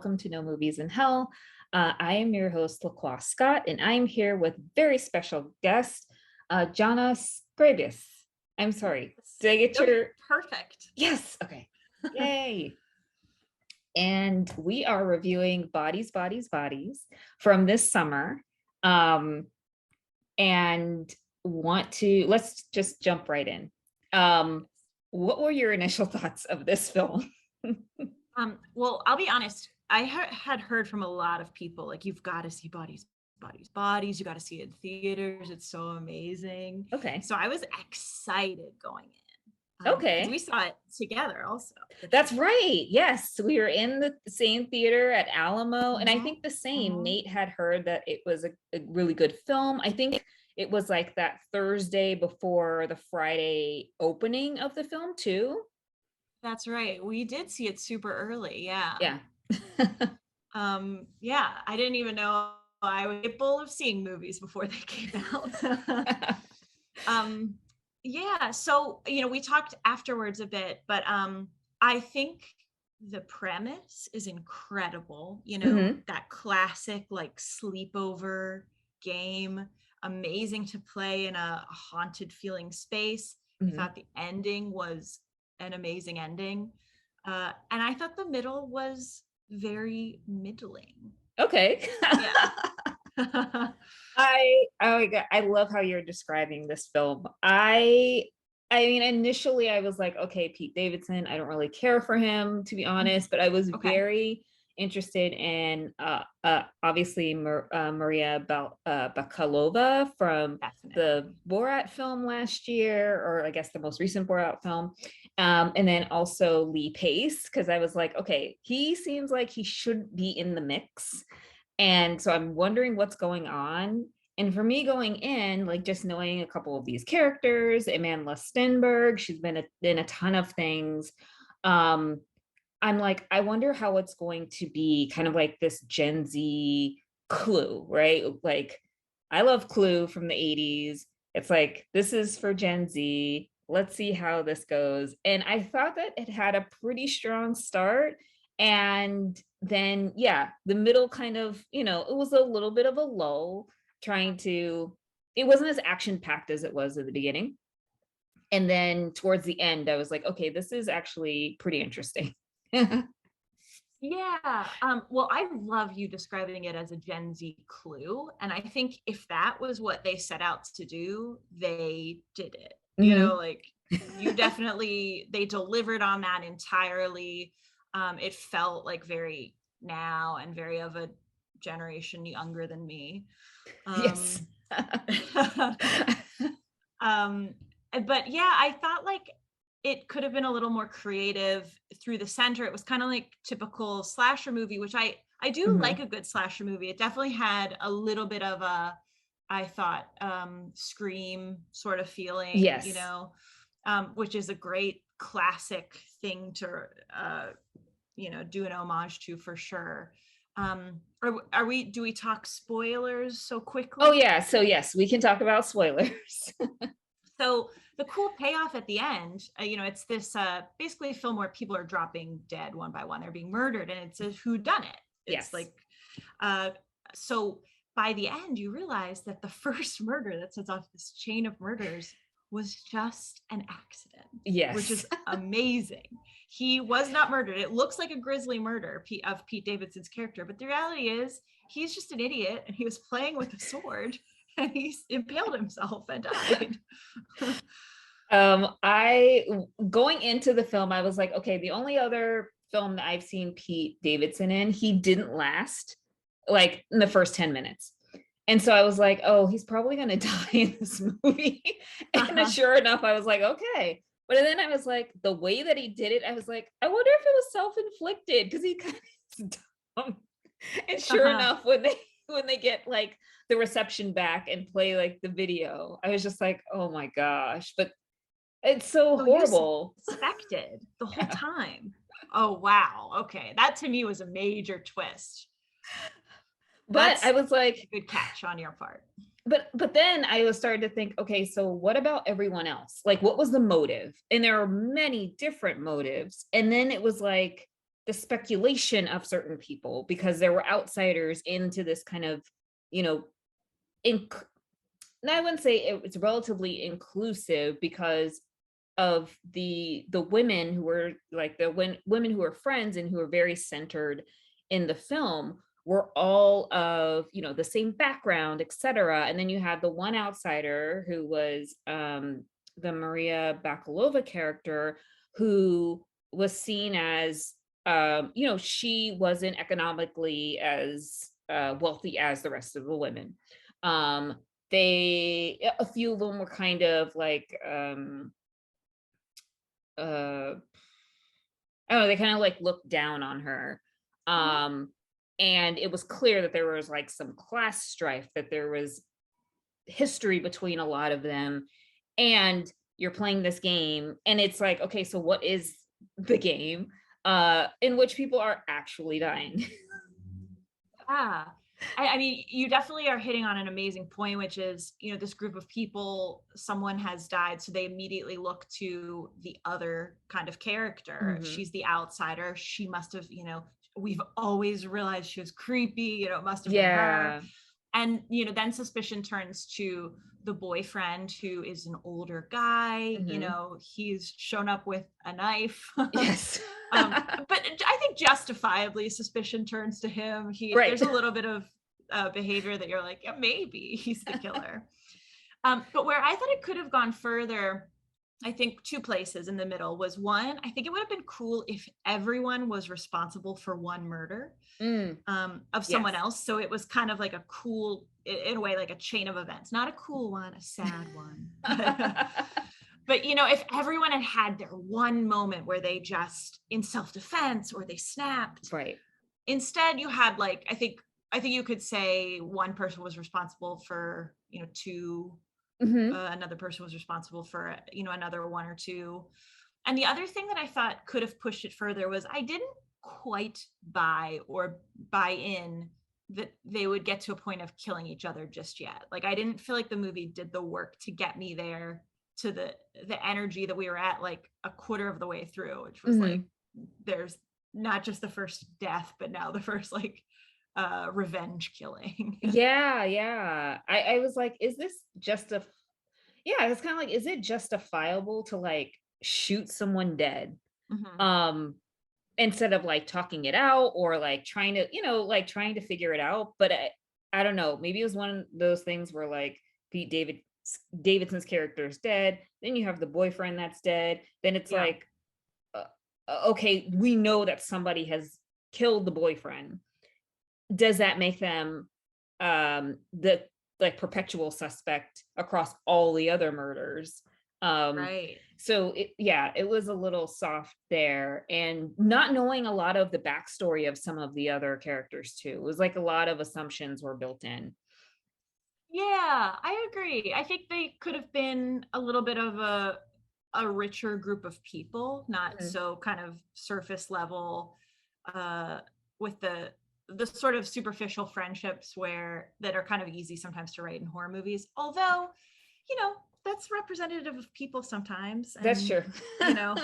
welcome to No Movies in Hell. I am your host, LaCroix Scott, and I'm here with very special guest, Johnna Scrabis. I'm sorry. Did I get your... Perfect. Yes. Okay. Yay. And we are reviewing Bodies, Bodies, Bodies from this summer. And let's just jump right in. What were your initial thoughts of this film? Well, I'll be honest. I had heard from a lot of people, like, you've got to see Bodies, Bodies, Bodies. You got to see it in theaters. It's so amazing. Okay. So I was excited going in. Okay. We saw it together also. That's right. Yes. We were in the same theater at Alamo. And I think the same. Nate had heard that it was a really good film. I think it was like that Thursday before the Friday opening of the film too. That's right. We did see it super early. Yeah. Yeah. Yeah. I didn't even know I was capable of seeing movies before they came out. Yeah. So, we talked afterwards a bit, but I think the premise is incredible. That classic like sleepover game, amazing to play in a haunted feeling space. I thought the ending was an amazing ending. And I thought the middle was very middling. Okay. Yeah. I love how you're describing this film. I mean, initially I was like, okay, Pete Davidson, I don't really care for him, to be honest, but I was very interested in obviously Maria Bakalova from the Borat film last year, or I guess the most recent Borat film. And then also Lee Pace, because I was like, okay, he seems like he should be in the mix. And so I'm wondering what's going on. And for me going in, like just knowing a couple of these characters, Amanda Stenberg, she's been in a ton of things. I'm like, I wonder how it's going to be kind of like this Gen Z Clue, right? Like, I love Clue from the 80s. It's like, this is for Gen Z. Let's see how this goes. And I thought that it had a pretty strong start. And then, yeah, the middle kind of, it was a little bit of a lull, it wasn't as action packed as it was at the beginning. And then towards the end, I was like, okay, this is actually pretty interesting. Yeah. Well, I love you describing it as a Gen Z Clue. And I think if that was what they set out to do, they did it. Like you definitely, they delivered on that entirely. It felt like very now and very of a generation younger than me. Yes. But yeah, I thought like it could have been a little more creative through the center. It was kind of like typical slasher movie, which I do like a good slasher movie. It definitely had a little bit of a, I thought, Scream sort of feeling, yes. Which is a great classic thing to, do an homage to for sure. Do we talk spoilers so quickly? Oh yeah. So yes, we can talk about spoilers. So the cool payoff at the end, it's this basically film where people are dropping dead one by one. They're being murdered, and it's a whodunit. It's like, so by the end, you realize that the first murder that sets off this chain of murders was just an accident. Yes. Which is amazing. He was not murdered. It looks like a grisly murder of Pete Davidson's character, but the reality is he's just an idiot, and he was playing with a sword. And he impaled himself and died. Going into the film, I was like, okay, the only other film that I've seen Pete Davidson in, he didn't last like in the first 10 minutes. And so I was like, oh, he's probably going to die in this movie. And then sure enough, I was like, okay. But then I was like, the way that he did it, I was like, I wonder if it was self-inflicted, because he kind of is dumb. And sure enough, when they get like the reception back and play like the video, I was just like, oh my gosh. But it's so horrible. You suspected the whole time. Oh wow. Okay, that to me was a major twist. But I was like, good catch on your part. But then I was starting to think, okay, so what about everyone else? Like, what was the motive? And there are many different motives. And then it was like, the speculation of certain people because there were outsiders into this kind of, you know, inc- I wouldn't say it's relatively inclusive because of the women who were like women who were friends and who were very centered in the film were all of, you know, the same background, etc. And then you had the one outsider who was the Maria Bakalova character, who was seen as, you know, she wasn't economically as wealthy as the rest of the women. A few of them were kind of like uh I don't know, they kind of like looked down on her. Um and it was clear that there was like some class strife, that there was history between a lot of them. And you're playing this game and it's like, okay, so what is the game in which people are actually dying? Yeah. I mean, you definitely are hitting on an amazing point, which is, you know, this group of people, someone has died, so they immediately look to the other kind of character. Mm-hmm. She's the outsider. She must have, you know, we've always realized she was creepy, you know, it must have been her. Yeah. And, you know, then suspicion turns to the boyfriend, who is an older guy. You Mm-hmm. know, he's shown up with a knife. Yes. But I think justifiably suspicion turns to him. Right. There's a little bit of behavior that you're like, yeah, maybe he's the killer. But where I thought it could have gone further, I think two places in the middle was one, I think it would have been cool if everyone was responsible for one murder of someone Yes. else. So it was kind of like a cool, in a way, like a chain of events, not a cool one, a sad one. But you know, if everyone had had their one moment where they just in self-defense or they snapped, Right. instead you had like, I think you could say one person was responsible for, you know, two, Mm-hmm. another person was responsible for, you know, another one or two. And the other thing that I thought could have pushed it further was I didn't quite buy in that they would get to a point of killing each other just yet. Like I didn't feel like the movie did the work to get me there, to the energy that we were at like a quarter of the way through, which was Mm-hmm. like there's not just the first death, but now the first like revenge killing. Yeah. I was like, is this just a yeah, it's kind of like, is it justifiable to like shoot someone dead? Mm-hmm. Um, instead of like talking it out or like trying to, you know, like trying to figure it out. But I don't know, maybe it was one of those things where like Davidson's character is dead, then you have the boyfriend that's dead, then it's Yeah. like, uh, okay, we know that somebody has killed the boyfriend. Does that make them the like perpetual suspect across all the other murders? Right. So it was a little soft there, and not knowing a lot of the backstory of some of the other characters too. It was like a lot of assumptions were built in. Yeah, I agree. I think they could have been a little bit of a richer group of people, not Mhm. so kind of surface level, uh, with the sort of superficial friendships where that are kind of easy sometimes to write in horror movies. Although, you know, that's representative of people sometimes, That's and true. you know,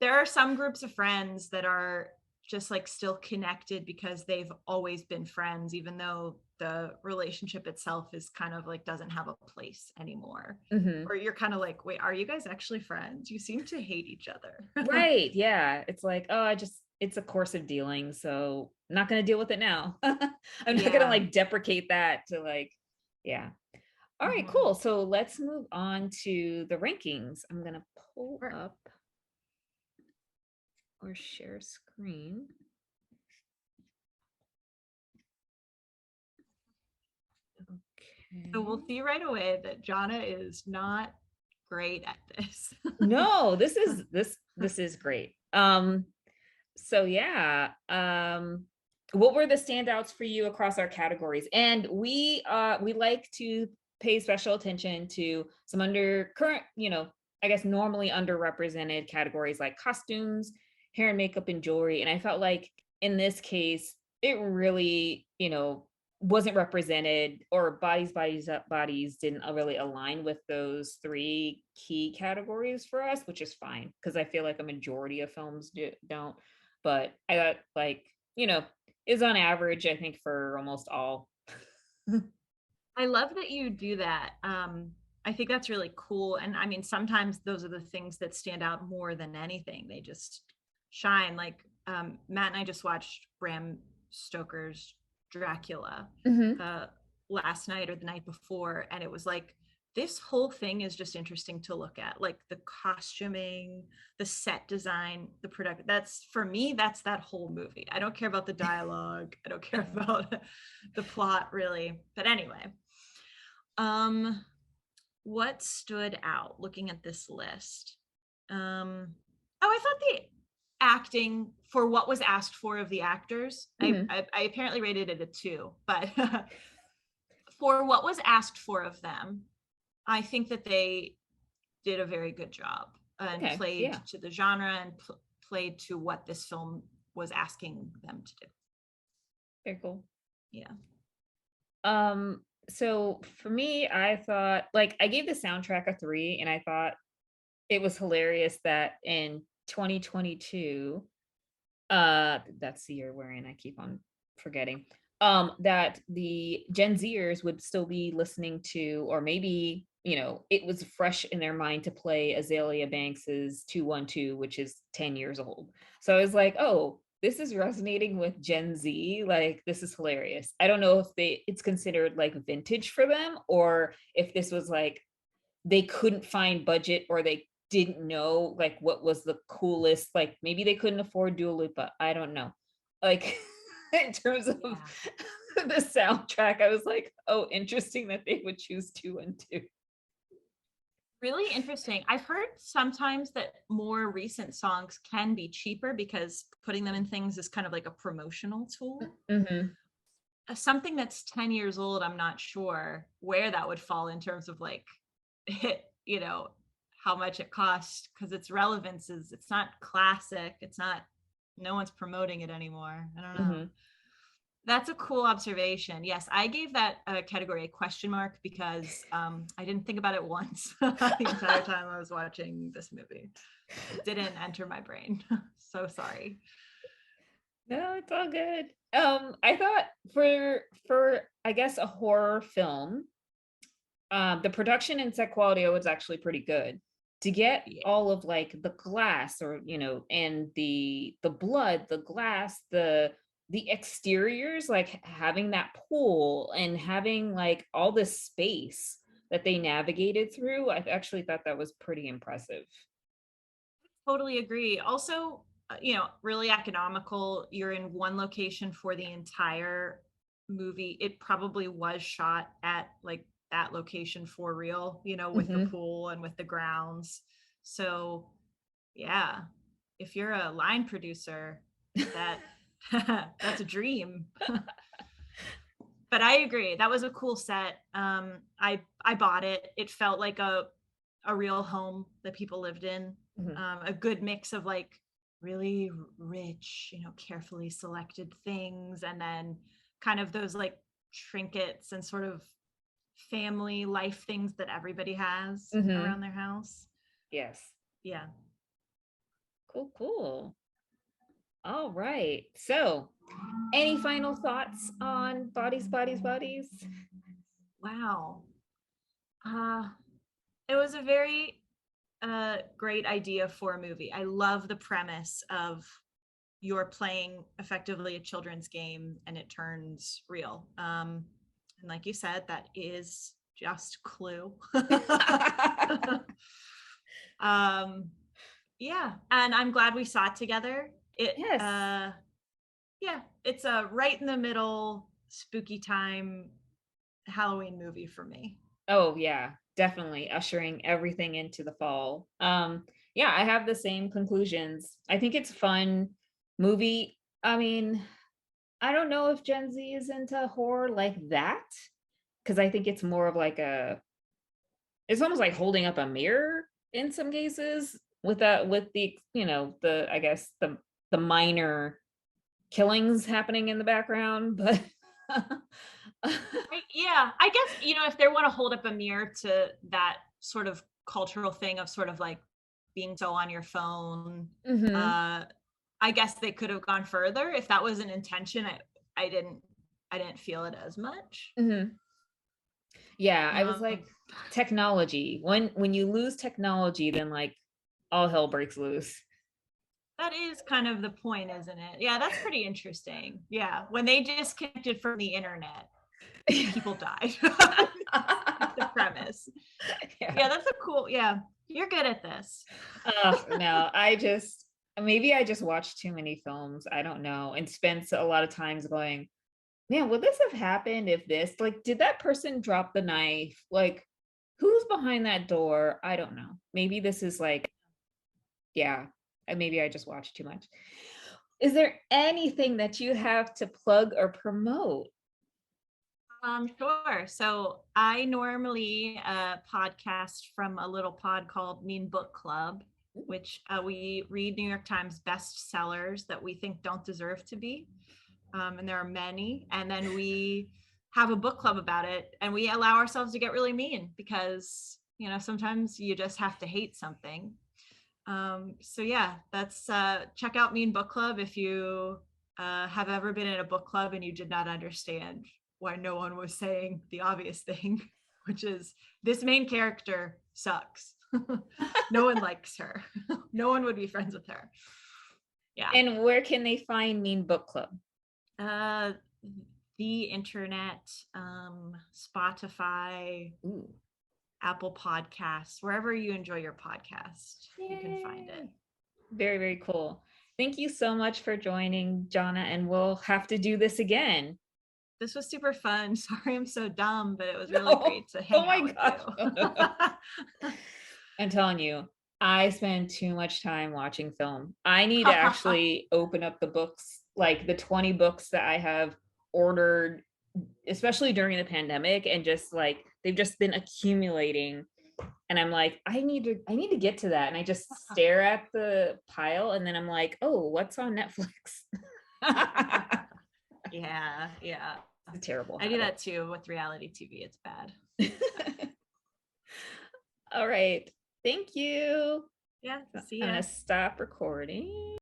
there are some groups of friends that are just like still connected because they've always been friends, even though the relationship itself is kind of like doesn't have a place anymore. Hmm. Or you're kind of like, wait, are you guys actually friends? You seem to hate each other. Right. Yeah. It's like, oh, it's a course of dealing. So I'm not going to deal with it now. I'm not going to Yeah. like deprecate that to like, yeah. All right, Mhm. cool. So let's move on to the rankings. I'm going to pull Sure. up or share screen. So we'll Okay. see right away that Johnna is not great at this. No, this is great. So yeah, what were the standouts for you across our categories? And we like to pay special attention to some under current, you know, I guess normally underrepresented categories like costumes, hair and makeup, and jewelry. And I felt like in this case, it really, you know, wasn't represented, or bodies didn't really align with those three key categories for us, which is fine because I feel like a majority of films don't. but I got like, is on average, I think, for almost all. I love that you do that. I think that's really cool. And I mean, sometimes those are the things that stand out more than anything. They just shine. Like Matt and I just watched Bram Stoker's Dracula Hmm. uh, last night or the night before, and it was like this whole thing is just interesting to look at. Like the costuming, the set design, the product. That's for me. That's that whole movie. I don't care about the dialogue. I don't care about the plot really. But anyway. Um, what stood out looking at this list? I thought the acting for what was asked for of the actors, Hmm. I apparently rated it a 2, but for what was asked for of them, I think that they did a very good job and Okay. played Yeah. to the genre and played to what this film was asking them to do. Very cool. Yeah. So for me, I thought like I gave the soundtrack a 3, and I thought it was hilarious that in 2022, that's the year wherein I keep on forgetting, that the Gen Zers would still be listening to, or maybe, it was fresh in their mind to play Azalea Banks's 212, which is 10 years old. So I was like, oh, this is resonating with Gen Z. Like, this is hilarious. I don't know if it's considered like vintage for them, or if this was like they couldn't find budget, or they didn't know like what was the coolest, like maybe they couldn't afford Dua Lipa. I don't know. Like in terms of Yeah. the soundtrack, I was like, oh, interesting that they would choose 212. Really interesting. I've heard sometimes that more recent songs can be cheaper because putting them in things is kind of like a promotional tool. Mm-hmm. Something that's 10 years old, I'm not sure where that would fall in terms of like, you know, how much it costs because its relevance is it's not classic. It's not, no one's promoting it anymore. I don't know. Mm-hmm. That's a cool observation. Yes, I gave that category a question mark because I didn't think about it once the entire time I was watching this movie. It didn't enter my brain. So sorry. No, it's all good. I thought for I guess a horror film, the production and set quality was actually pretty good. To get Yeah, all of like the glass, or and the blood, the glass, the exteriors, like having that pool and having like all this space that they navigated through, I actually thought that was pretty impressive. totally agree. Also, really economical. You're in one location for the entire movie. It probably was shot at like that location for real, with the Hmm. pool and with the grounds. So, yeah, if you're a line producer, that that's a dream. But I agree. That was a cool set. I bought it. It felt like a real home that people lived in. Hmm. A good mix of like really rich, carefully selected things, and then kind of those like trinkets and sort of family life things that everybody has Hmm. around their house. Yes. Yeah. Cool, cool. All right. So, any final thoughts on Bodies, Bodies, Bodies? Wow. Uh, it was a very great idea for a movie. I love the premise of you're playing effectively a children's game and it turns real. And like you said, that is just Clue. um, yeah, and I'm glad we saw it together. Yes. Yeah, it's a right in the middle spooky time Halloween movie for me. Oh, yeah, definitely ushering everything into the fall. Yeah, I have the same conclusions. I think it's a fun movie. I mean, I don't know if Gen Z is into horror like that, because I think it's more of like it's almost like holding up a mirror in some cases, with the, the, I guess, the minor killings happening in the background, but Yeah, I guess, if they want to hold up a mirror to that sort of cultural thing of sort of like being so on your phone, Mhm. uh, I guess they could have gone further if that was an intention. I didn't feel it as much. Mm-hmm. Yeah, I was Um, like, technology. When you lose technology, then like all hell breaks loose. that is kind of the point, isn't it? Yeah, that's pretty interesting. Yeah, when they disconnected from the internet, people died. Like the premise. Yeah. Yeah, that's a cool. Yeah, you're good at this. No, maybe I just watch too many films. I don't know, and spends a lot of times going, man, would this have happened if this, like, did that person drop the knife? Like, who's behind that door? I don't know. Maybe this is like, yeah, maybe I just watch too much. Is there anything that you have to plug or promote? Sure. So I normally podcast from a little pod called Mean Book Club, which we read New York Times bestsellers that we think don't deserve to be. And there are many. And then we have a book club about it, and we allow ourselves to get really mean because, sometimes you just have to hate something. So yeah, that's check out Mean Book Club if you have ever been in a book club and you did not understand why no one was saying the obvious thing, which is this main character sucks. No one likes her. No one would be friends with her. Yeah. And where can they find Mean Book Club? The internet, Spotify, Ooh. Apple Podcasts, wherever you enjoy your podcast, you can find it. Very, very cool. Thank you so much for joining, Johnna, and we'll have to do this again. This was super fun. Sorry I'm so dumb, but it was really great to hang out with you. I'm telling you, I spend too much time watching film. I need to actually open up the books, like the 20 books that I have ordered, especially during the pandemic, and just like they've just been accumulating. And I'm like, I need to get to that. And I just stare at the pile and then I'm like, oh, what's on Netflix? Yeah. It's a terrible I do that too with reality TV. It's bad. All right. Thank you. Yeah. See I'm ya. gonna stop recording.